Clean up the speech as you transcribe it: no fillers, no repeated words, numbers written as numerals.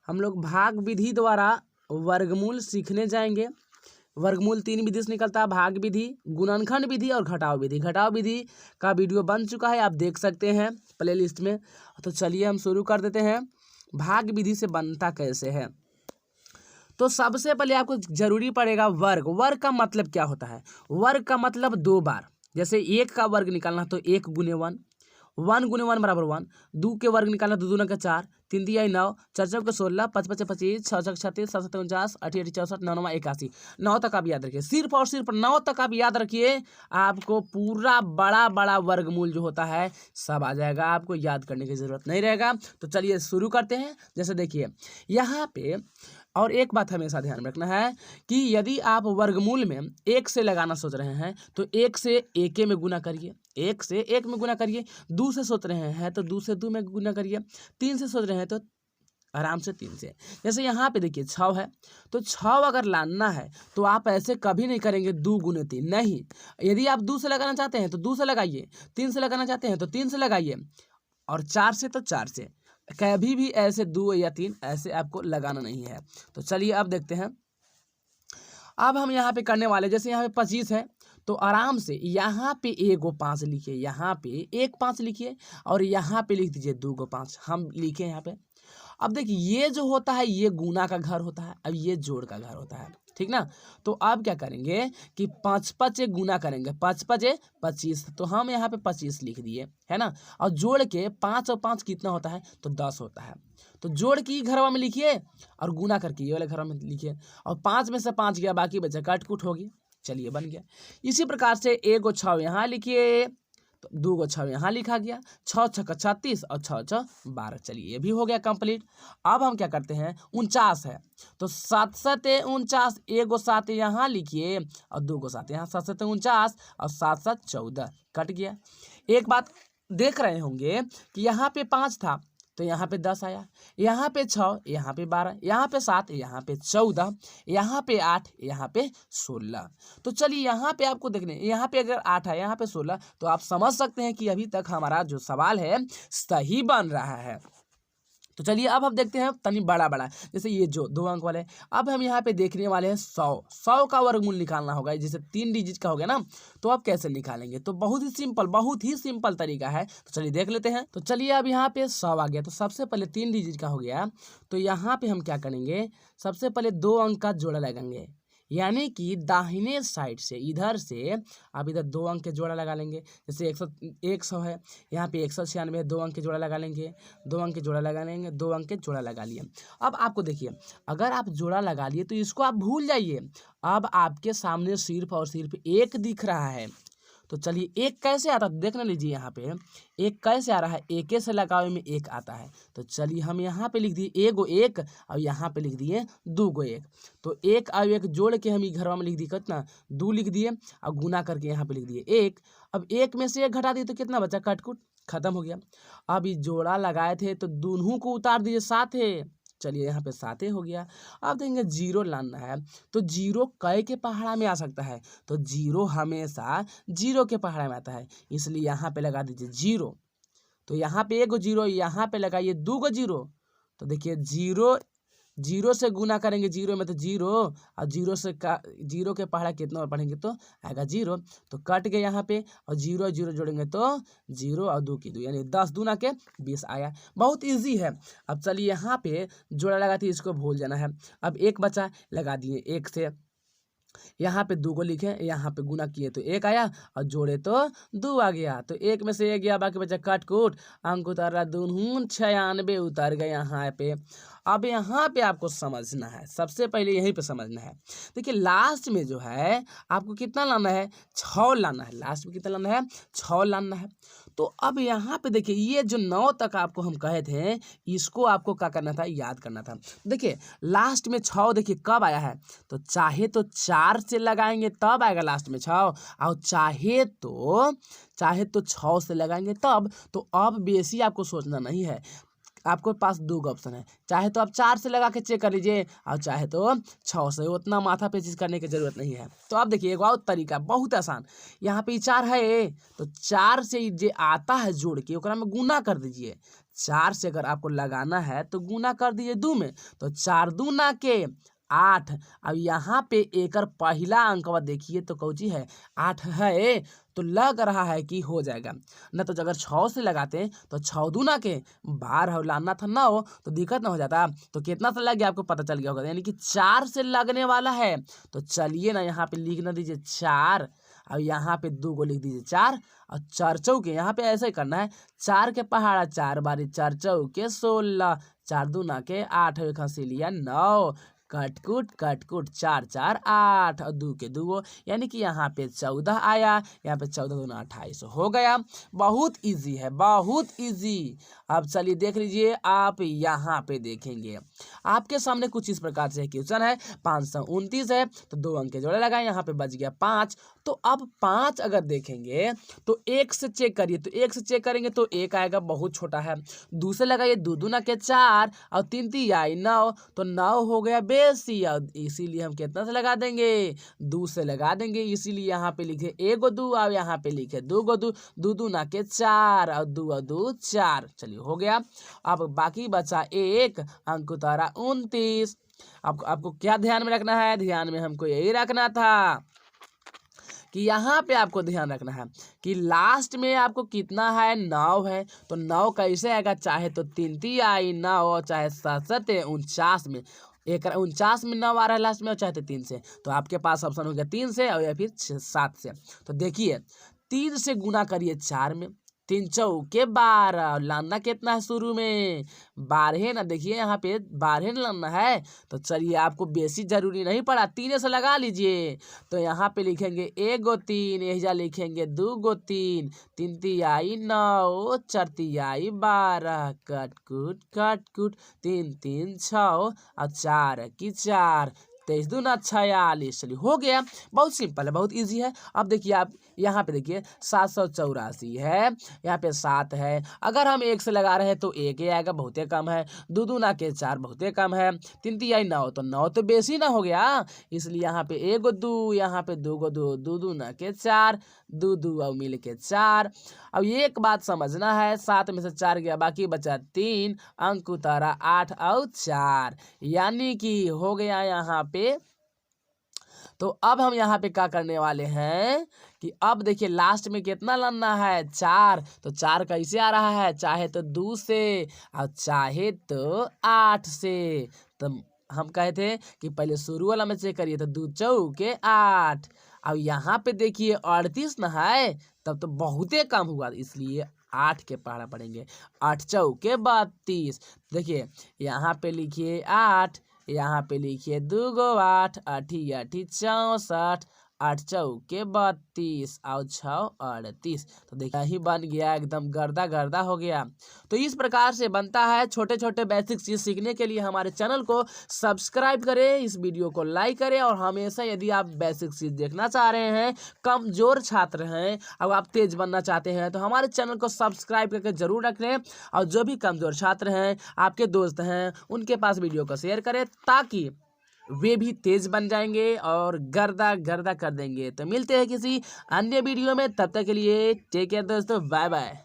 हम लोग भाग विधि द्वारा वर्गमूल सीखने जाएंगे। वर्गमूल 3 विधि से निकलता है, भाग विधि, गुणनखंड विधि और घटाव विधि। घटाव विधि का वीडियो बन चुका है, आप देख सकते हैं प्लेलिस्ट में। तो चलिए हम शुरू कर देते हैं। भाग विधि से बनता कैसे है, तो सबसे पहले आपको जरूरी पड़ेगा वर्ग। वर्ग का मतलब क्या होता है? वर्ग का मतलब 2 बार। जैसे 1 का वर्ग निकालना तो 1 गुने 1, 1 गुने 1 बराबर 1। 2 के वर्ग निकालना 2 दूना का 4, 3 दिया 9, 4 चौक के 16, 5 पचे 25, 6 छक 36, 7 सत्ते 49, 8 8 64, 9 9 81। 9 तक आप याद रखिए, सिर्फ और सिर्फ 9 तक आप याद रखिए, आपको पूरा बड़ा बड़ा वर्गमूल जो होता है सब आ जाएगा, आपको याद करने की जरूरत नहीं रहेगा। तो चलिए शुरू करते हैं। जैसे देखिए यहाँ पे, और एक बात हमेशा ध्यान रखना है कि यदि आप वर्गमूल में 1 से लगाना सोच रहे हैं तो 1 से 1 में गुना करिए, 1 से 1 में गुना करिए। 2 से सोच रहे हैं तो 2 से 2 में गुना करिए। 3 से सोच रहे हैं तो आराम से 3 से। जैसे यहाँ पे देखिए 6 है, तो 6 अगर लाना है तो आप ऐसे कभी नहीं करेंगे 2 गुने 3, नहीं। यदि आप 2 से लगाना चाहते हैं तो 2 से लगाइए, 3 से लगाना चाहते हैं तो 3 से लगाइए, और 4 से तो 4 से। कभी भी ऐसे 2 या 3 ऐसे आपको लगाना नहीं है। तो चलिए अब देखते हैं। अब हम यहाँ पे करने वाले, जैसे यहाँ पे 25 है तो आराम से यहाँ पे 1 गो 5 लिखिए, यहाँ पे 1 5 लिखिए, और यहाँ पे लिख दीजिए 2 गो 5 हम लिखे यहाँ पे। अब देखिए ये जो होता है ये गुना का घर होता है, अब ये जोड़ का घर होता है, ठीक ना। तो अब क्या करेंगे कि 5 5 गुना करेंगे, 5 5 25, तो हम यहाँ पे 25 लिख दिए, है ना। और जोड़ के 5 और 5 कितना होता है तो 10 होता है। तो जोड़ की घरवा में लिखिए और गुना करके ये वाले घरवा में लिखिए, और 5 में से 5 गया, बाकी बचा काट कूट होगी। चलिए बन गया। इसी प्रकार से 1 गो 6 यहाँ लिखिए, तो 2 गो 6 यहाँ लिखा गया, 6 छक 36 और 6 6 12। चलिए ये भी हो गया कंप्लीट। अब हम क्या करते हैं, 49 है तो 7 7 49, 1 गो 7 यहाँ लिखिए और 2 गो 7 यहाँ, 7 7 49 और 7 7 14, कट गया। एक बात देख रहे होंगे कि यहाँ पे 5 था तो यहाँ पे 10 आया, यहाँ पे 6, यहाँ पे 12, यहाँ पे 7, यहाँ पे 14, यहाँ पे 8, यहाँ पे 16। तो चलिए यहाँ पे आपको देखने, यहाँ पे अगर 8 है, यहाँ पे 16, तो आप समझ सकते हैं कि अभी तक हमारा जो सवाल है सही बन रहा है। तो चलिए अब हम देखते हैं तनी बड़ा बड़ा, जैसे ये जो 2 अंक वाले। अब हम यहाँ पे देखने वाले हैं 100 का वर्गमूल निकालना होगा, जैसे 3 डिजिट का हो गया ना, तो आप कैसे निकालेंगे? तो बहुत ही सिंपल तरीका है। तो चलिए देख लेते हैं। तो चलिए अब यहाँ पे 100 आ गया, तो सबसे पहले 3 डिजिट का हो गया, तो यहाँ पे हम क्या करेंगे, सबसे पहले 2 अंक का जोड़ा लगाएंगे, यानी कि दाहिने साइड से इधर से आप इधर 2 अंक के जोड़ा लगा लेंगे। जैसे 100 है, यहाँ पे 196, 2 अंक के जोड़ा लगा लेंगे, 2 अंक के जोड़ा लगा लेंगे, 2 अंक के जोड़ा लगा लिए। अब आपको देखिए, अगर आप जोड़ा लगा लिए तो इसको आप भूल जाइए। अब आपके सामने सिर्फ और सिर्फ 1 दिख रहा है। तो चलिए 1 कैसे आता है देखना लीजिए, यहाँ पे 1 कैसे आ रहा है, 1 से लगावे में 1 आता है। तो चलिए हम यहाँ पे लिख दिए 1 गो 1 और यहाँ पे लिख दिए 2 गो 1। तो 1 और 1 जोड़ के हम घरवा में लिख दिए कितना, 2 लिख दिए, और गुना करके यहाँ पे लिख दिए 1। अब 1 में से 1 घटा दिए तो कितना बचा, कटकुट खत्म हो गया। अब ये जोड़ा लगाए थे तो दोनों को उतार दीजिए 7 है, चलिए यहाँ पे 7 हो गया। अब देखेंगे 0 लाना है, तो 0 कै के पहाड़ा में आ सकता है, तो 0 हमेशा 0 के पहाड़ा में आता है, इसलिए यहाँ पे लगा दीजिए 0। तो यहाँ पे 1 गो 0, यहाँ पे लगाइए 2 गो 0। तो देखिए 0 से गुना करेंगे 0 में तो 0, और 0 के पहाड़ा कितना पढ़ेंगे तो आएगा 0। तो कट गए यहाँ पे, और 0 0 जोड़ेंगे तो 0 और 2 की 2, यानी 10 दूना के 20 आया। बहुत इजी है। अब चलिए यहाँ पे जोड़ा लगाते इसको भूल जाना है। अब 1 बचा, लगा दिए 1 से, यहाँ पे 2 को लिखे, यहाँ पे गुना किए तो 1 आया, और जोड़े तो 2 आ गया। तो 1 में से 1 गया, बाकी बचा काट कूट, अंक उतार रहा 2 96 उतर गए यहाँ पे। अब यहाँ पे आपको समझना है, सबसे पहले यहीं पे समझना है। देखिए लास्ट में जो है आपको कितना लाना है, 6 लाना है, लास्ट में कितना लाना है, 6 लाना है। तो अब यहाँ पे देखिए ये जो 9 तक आपको हम कहे थे, इसको आपको क्या करना था, याद करना था। देखिए लास्ट में 6 देखिए कब आया है, तो चाहे तो 4 से लगाएंगे तब आएगा लास्ट में 6, और चाहे तो 6 से लगाएंगे तब। तो अब बेसी आपको सोचना नहीं है, आपके पास 2 ऑप्शन है, चाहे तो आप 4 से लगा के चेक कर लीजिए, और चाहे तो 6 से, उतना माथा पेचिश करने की जरूरत नहीं है। तो अब देखिए एक और तरीका बहुत आसान, यहाँ पे 4 है तो 4 से जे आता है जोड़ के ओकरा में गुना कर दीजिए, 4 से अगर आपको लगाना है तो गुना कर दीजिए 2 में, तो 4 दूना के 8। अब यहाँ पे एकर पहला अंकवा देखिए तो कौची है 8 है, तो लग रहा है कि हो जाएगा। न तो अगर 6 से लगाते तो 6 दूना के 12 लाना था 9, तो दिक्कत ना हो जाता। तो कितना से लग गया आपको पता चल गया होगा, यानी कि 4 से लगने वाला है। तो चलिए ना यहाँ पे लिख ना दीजिए 4, अब यहाँ पे 2 को लिख दीजिए 4, और 4 चौके यहाँ पे ऐसे ही करना है। 4 के पहाड़ा 4 बारी 4 चौके 16, 4 दूना के 8 खसी लिया 9, कटकुट 4 4 8 और 2 के 2, यानी कि यहाँ पे 14 आया। यहाँ पे 14 दूना 28 हो गया। बहुत इजी है, बहुत इजी। अब चलिए देख लीजिए, आप यहाँ पे देखेंगे आपके सामने कुछ इस प्रकार से क्वेश्चन है। 529 है तो 2 अंक के जोड़े लगाए, यहाँ पे बच गया 5। तो अब 5 अगर देखेंगे तो 1 से चेक करिए, तो 1 से चेक करेंगे तो 1 आएगा, बहुत छोटा है। 2 से लगाइए 2 दूना के 4 और 3 3 आई 9, तो 9 हो गया बेसी, और इसीलिए हम कितना से लगा देंगे 2 से लगा देंगे। इसीलिए यहाँ पे लिखे 1 2 और यहाँ पे लिखे 2 2, 2 दूना के 4 और 2 और 2 4। चलिए हो गया। अब बाकी बचा 1 अंक उतारा 29। आपको क्या ध्यान में रखना है, ध्यान में हमको यही रखना था कि यहाँ पे आपको ध्यान रखना है कि लास्ट में आपको कितना है 9 है। तो 9 कैसे आएगा, चाहे तो 3 3 आई 9, चाहे 7 7 49 में, एक 49 में 9 आ रहा है लास्ट में, और चाहे तो 3 से। तो आपके पास ऑप्शन हो गया 3 से और या फिर 7 से। तो देखिए 3 से गुना करिए 4 में, 3 चौके 12, लाना कितना है शुरू में 12 ना, देखिए यहाँ पे 12 लाना है। तो चलिए आपको बेसी जरूरी नहीं पड़ा, 3 से लगा लीजिए। तो यहाँ पे लिखेंगे 1 गो 3, यही लिखेंगे 2 गो 3, 3 तिहाई 9, 4 तिहाई 12, कटकुट 3 3 6 और 4 की 4, 23 दूना 46। चलिए हो गया। बहुत सिंपल है, बहुत इजी है। अब देखिए आप यहाँ पे देखिए 784 है, यहाँ पे 7 है। अगर हम 1 से लगा रहे हैं तो 1 ही आएगा, बहुते कम है। 2 दूना के 4 बहुते कम है। 3 तिहाई 9, तो 9 तो बेसी ना हो गया, इसलिए यहाँ पे 1 गो 2, यहाँ पे 2 गो 2, 2 दूना के 4, 2 2 और मिल के 4। अब एक बात समझना है, 7 में से 4 गया, बाकी बचा 3, अंक उतारा 8 और 4, यानी कि हो गया यहाँ पे। तो अब हम यहाँ पे क्या करने वाले हैं कि अब देखिए लास्ट में कितना लाना है 4, तो 4 कैसे आ रहा है, चाहे तो 2 से और चाहे तो 8 से। तो हम कहे थे कि पहले शुरू वाला में चेक करिए, तो 2 चौके 8। अब यहाँ पे देखिए 38 ना है, तब तो बहुते कम हुआ, इसलिए 8 के पहाड़ा पड़ेंगे। 8 चौके 32। देखिए यहाँ पे लिखिए 8, यहाँ पे लिखिए 2 गो 8, 8 8 64, 8 चौके 32 और 6 38। तो देखा ही बन गया, एकदम गर्दा गर्दा हो गया। तो इस प्रकार से बनता है। छोटे छोटे बेसिक चीज़ सीखने के लिए हमारे चैनल को सब्सक्राइब करें, इस वीडियो को लाइक करें, और हमेशा यदि आप बेसिक चीज़ देखना चाह रहे हैं, कमज़ोर छात्र हैं और आप तेज बनना चाहते हैं, तो हमारे चैनल को सब्सक्राइब करके जरूर रख लें। और जो भी कमज़ोर छात्र हैं, आपके दोस्त हैं, उनके पास वीडियो को शेयर करें, ताकि वे भी तेज बन जाएंगे और गर्दा गर्दा कर देंगे। तो मिलते हैं किसी अन्य वीडियो में, तब तक के लिए टेक केयर दोस्तों, बाय बाय।